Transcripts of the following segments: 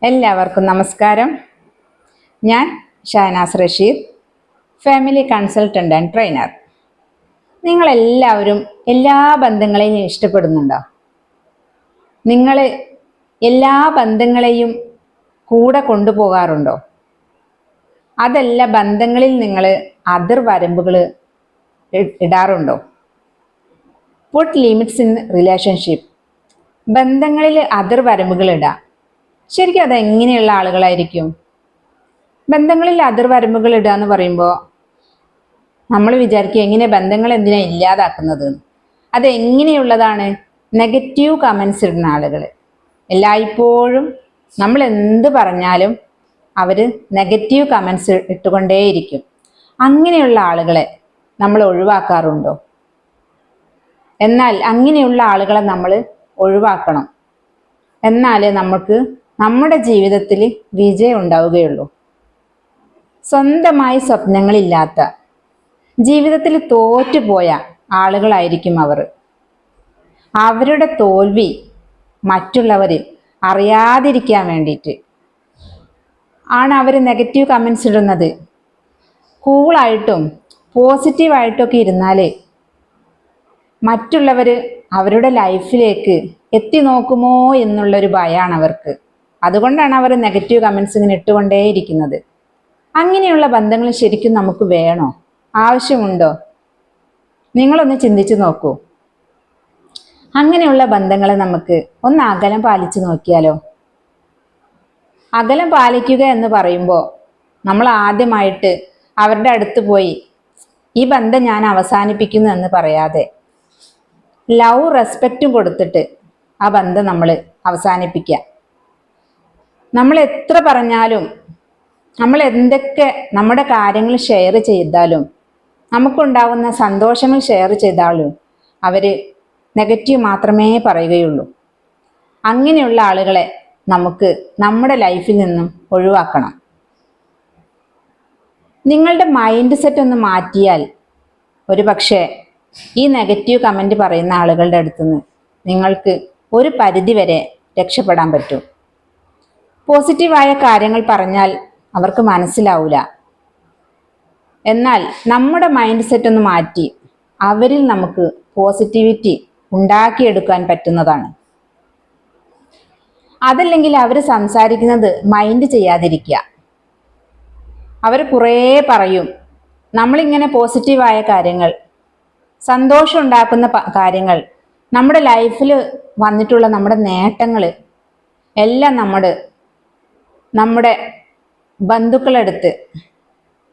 എല്ലാവർക്കും നമസ്കാരം. ഞാൻ Shahnaz Rasheed, family consultant and trainer. നിങ്ങളെല്ലാവരും എല്ലാ ബന്ധങ്ങളെയും ഇഷ്ടപ്പെടുന്നുണ്ടോ? നിങ്ങൾ എല്ലാ ബന്ധങ്ങളെയും കൂടെ കൊണ്ടുപോകാറുണ്ടോ? അതല്ല, ബന്ധങ്ങളിൽ നിങ്ങൾ അതിർവരമ്പുകൾ ഇടാറുണ്ടോ? Put limits in relationship. ബന്ധങ്ങളിൽ അതിർവരമ്പുകൾ ഇടാം. ശരിക്കും അതെങ്ങനെയുള്ള ആളുകളായിരിക്കും? ബന്ധങ്ങളിൽ അതിർവരമ്പുകൾ ഇടുക എന്ന് പറയുമ്പോൾ നമ്മൾ വിചാരിക്കും എങ്ങനെ ബന്ധങ്ങൾ എന്തിനാ ഇല്ലാതാക്കുന്നത്? അതെങ്ങനെയുള്ളതാണ്? നെഗറ്റീവ് കമൻസ് ഇടുന്ന ആളുകൾ. എല്ലായ്പ്പോഴും നമ്മൾ എന്ത് പറഞ്ഞാലും അവർ നെഗറ്റീവ് കമൻസ് ഇട്ടുകൊണ്ടേയിരിക്കും. അങ്ങനെയുള്ള ആളുകളെ നമ്മൾ ഒഴിവാക്കാറുണ്ടോ? എന്നാൽ അങ്ങനെയുള്ള ആളുകളെ നമ്മൾ ഒഴിവാക്കണം. എന്നാലേ നമുക്ക് നമ്മുടെ ജീവിതത്തിൽ വിജയം ഉണ്ടാവുകയുള്ളൂ. സ്വന്തമായി സ്വപ്നങ്ങളില്ലാത്ത, ജീവിതത്തിൽ തോറ്റുപോയ ആളുകളായിരിക്കും അവർ. അവരുടെ തോൽവി മറ്റുള്ളവർ അറിയാതിരിക്കാൻ വേണ്ടിയിട്ട് ആണ് അവർ നെഗറ്റീവ് കമൻസ് ഇടുന്നത്. കൂളായിട്ടും പോസിറ്റീവായിട്ടൊക്കെ ഇരുന്നാൽ മറ്റുള്ളവർ അവരുടെ ലൈഫിലേക്ക് എത്തി നോക്കുമോ എന്നുള്ളൊരു ഭയമാണ് അവർക്ക്. അതുകൊണ്ടാണ് അവർ നെഗറ്റീവ് കമൻസ് ഇങ്ങനെ ഇട്ടുകൊണ്ടേയിരിക്കുന്നത്. അങ്ങനെയുള്ള ബന്ധങ്ങൾ ശരിക്കും നമുക്ക് വേണോ? ആവശ്യമുണ്ടോ? നിങ്ങളൊന്ന് ചിന്തിച്ചു നോക്കൂ. അങ്ങനെയുള്ള ബന്ധങ്ങളെ നമുക്ക് ഒന്ന് അകലം പാലിച്ചു നോക്കിയാലോ? അകലം പാലിക്കുക എന്ന് പറയുമ്പോൾ നമ്മൾ ആദ്യമായിട്ട് അവരുടെ അടുത്ത് പോയി ഈ ബന്ധം ഞാൻ അവസാനിപ്പിക്കുന്നു എന്ന് പറയാതെ ലവ് റെസ്പെക്റ്റും കൊടുത്തിട്ട് ആ ബന്ധം നമ്മൾ അവസാനിപ്പിക്കുക. നമ്മൾ എത്ര പറഞ്ഞാലും, നമ്മൾ എന്തൊക്കെ നമ്മുടെ കാര്യങ്ങൾ ഷെയർ ചെയ്താലും, നമുക്കുണ്ടാവുന്ന സന്തോഷങ്ങൾ ഷെയർ ചെയ്താലും അവർ നെഗറ്റീവ് മാത്രമേ പറയുകയുള്ളൂ. അങ്ങനെയുള്ള ആളുകളെ നമുക്ക് നമ്മുടെ ലൈഫിൽ നിന്നും ഒഴിവാക്കണം. നിങ്ങളുടെ മൈൻഡ് സെറ്റ് ഒന്ന് മാറ്റിയാൽ ഒരു പക്ഷേ ഈ നെഗറ്റീവ് കമൻറ്റ് പറയുന്ന ആളുകളുടെ അടുത്തുനിന്ന് നിങ്ങൾക്ക് ഒരു പരിധി വരെ രക്ഷപ്പെടാൻ പറ്റും. പോസിറ്റീവായ കാര്യങ്ങൾ പറഞ്ഞാൽ അവർക്ക് മനസ്സിലാവില്ല. എന്നാൽ നമ്മുടെ മൈൻഡ് സെറ്റ് ഒന്ന് മാറ്റി അവരിൽ നമുക്ക് പോസിറ്റിവിറ്റി ഉണ്ടാക്കിയെടുക്കാൻ പറ്റുന്നതാണ്. അതല്ലെങ്കിൽ അവർ സംസാരിക്കുന്നത് മൈൻഡ് ചെയ്യാതിരിക്കുക. അവർ കുറേ പറയും. നമ്മളിങ്ങനെ പോസിറ്റീവായ കാര്യങ്ങൾ, സന്തോഷം ഉണ്ടാക്കുന്ന കാര്യങ്ങൾ, നമ്മുടെ ലൈഫിൽ വന്നിട്ടുള്ള നമ്മുടെ നേട്ടങ്ങൾ എല്ലാം നമ്മുടെ ബന്ധുക്കളെടുത്ത്,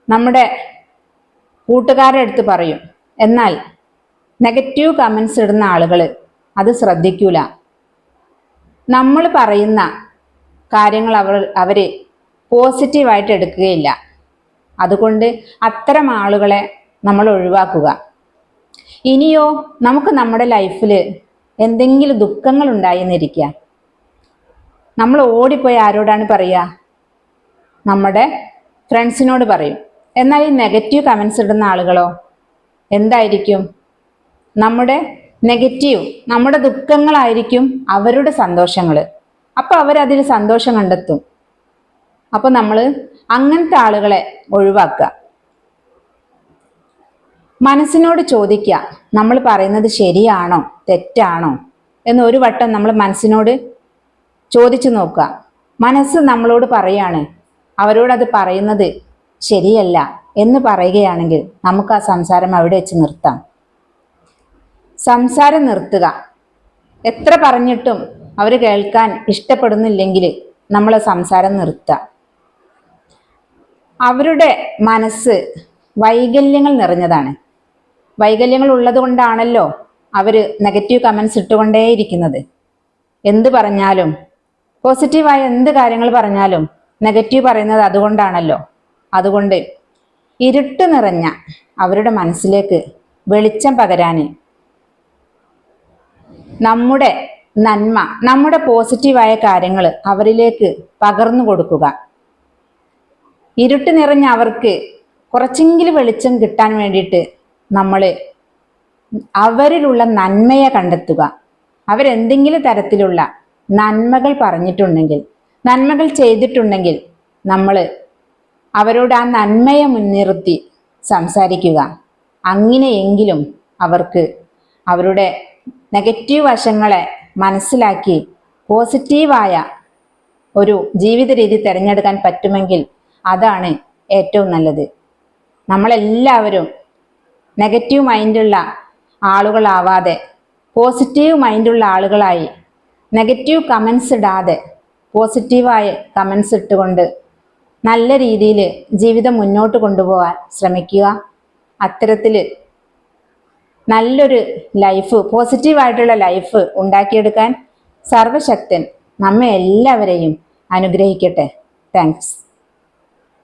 നമ്മുടെ കൂട്ടുകാരുടെ അടുത്ത് പറയും. എന്നാൽ നെഗറ്റീവ് കമൻസ് ഇടുന്ന ആളുകൾ അത് ശ്രദ്ധിക്കൂല. നമ്മൾ പറയുന്ന കാര്യങ്ങൾ അവർ പോസിറ്റീവായിട്ട് എടുക്കുകയില്ല. അതുകൊണ്ട് അത്തരം ആളുകളെ നമ്മൾ ഒഴിവാക്കുക. ഇനിയോ നമുക്ക് നമ്മുടെ ലൈഫിൽ എന്തെങ്കിലും ദുഃഖങ്ങൾ ഉണ്ടായെന്നിരിക്കുക, നമ്മൾ ഓടിപ്പോയി ആരോടാണ് പറയുക? നമ്മുടെ ഫ്രണ്ട്സിനോട് പറയും. എന്നാൽ ഈ നെഗറ്റീവ് കമൻസ് ഇടുന്ന ആളുകളോ എന്തായിരിക്കും? നമ്മുടെ നെഗറ്റീവ്, നമ്മുടെ ദുഃഖങ്ങളായിരിക്കും അവരുടെ സന്തോഷങ്ങൾ. അപ്പോൾ അവരതിൽ സന്തോഷം കണ്ടെത്തും. അപ്പോൾ നമ്മൾ അങ്ങനത്തെ ആളുകളെ ഒഴിവാക്കുക. മനസ്സിനോട് ചോദിക്കുക, നമ്മൾ പറയുന്നത് ശരിയാണോ തെറ്റാണോ എന്ന് ഒരു വട്ടം നമ്മൾ മനസ്സിനോട് ചോദിച്ചു നോക്കുക. മനസ്സ് നമ്മളോട് പറയാണ് അവരോടത് പറയുന്നത് ശരിയല്ല എന്ന് പറയുകയാണെങ്കിൽ നമുക്ക് ആ സംസാരം അവിടെ വെച്ച് നിർത്താം. സംസാരം നിർത്തുക. എത്ര പറഞ്ഞിട്ടും അവർ കേൾക്കാൻ ഇഷ്ടപ്പെടുന്നില്ലെങ്കിൽ നമ്മൾ സംസാരം നിർത്തുക. അവരുടെ മനസ്സ് വൈകല്യങ്ങൾ നിറഞ്ഞതാണ്. വൈകല്യങ്ങൾ ഉള്ളത് കൊണ്ടാണല്ലോ അവർ നെഗറ്റീവ് കമൻസ് ഇട്ടുകൊണ്ടേയിരിക്കുന്നത്. എന്ത് പറഞ്ഞാലും, പോസിറ്റീവായ എന്ത് കാര്യങ്ങൾ പറഞ്ഞാലും നെഗറ്റീവ് പറയുന്നത് അതുകൊണ്ടാണല്ലോ. അതുകൊണ്ട് ഇരുട്ട് നിറഞ്ഞ അവരുടെ മനസ്സിലേക്ക് വെളിച്ചം പകരാൻ നമ്മുടെ നന്മ, നമ്മുടെ പോസിറ്റീവായ കാര്യങ്ങൾ അവരിലേക്ക് പകർന്നു കൊടുക്കുക. ഇരുട്ട് നിറഞ്ഞ അവർക്ക് കുറച്ചെങ്കിലും വെളിച്ചം കിട്ടാൻ വേണ്ടിയിട്ട് നമ്മൾ അവരിലുള്ള നന്മയെ കണ്ടെത്തുക. അവരെന്തെങ്കിലും തരത്തിലുള്ള നന്മകൾ പറഞ്ഞിട്ടുണ്ടെങ്കിൽ നന്മകൾ ചെയ്തിട്ടുണ്ടെങ്കിൽ നമ്മൾ അവരോട് ആ നന്മയെ മുൻനിർത്തി സംസാരിക്കുക. അങ്ങനെയെങ്കിലും അവർക്ക് അവരുടെ നെഗറ്റീവ് വശങ്ങളെ മനസ്സിലാക്കി പോസിറ്റീവായ ഒരു ജീവിത രീതി തിരഞ്ഞെടുക്കാൻ പറ്റുമെങ്കിൽ അതാണ് ഏറ്റവും നല്ലത്. നമ്മളെല്ലാവരും നെഗറ്റീവ് മൈൻഡുള്ള ആളുകളാവാതെ പോസിറ്റീവ് മൈൻഡുള്ള ആളുകളായി നെഗറ്റീവ് കമൻസ് ഇടാതെ പോസിറ്റീവായ കമൻസ് ഇട്ടുകൊണ്ട് നല്ല രീതിയിൽ ജീവിതം മുന്നോട്ട് കൊണ്ടുപോകാൻ ശ്രമിക്കുക. അത്തരത്തിൽ നല്ലൊരു ലൈഫ്, പോസിറ്റീവായിട്ടുള്ള ലൈഫ് ഉണ്ടാക്കിയെടുക്കാൻ സർവശക്തൻ നമ്മെ എല്ലാവരെയും അനുഗ്രഹിക്കട്ടെ. താങ്ക്സ്.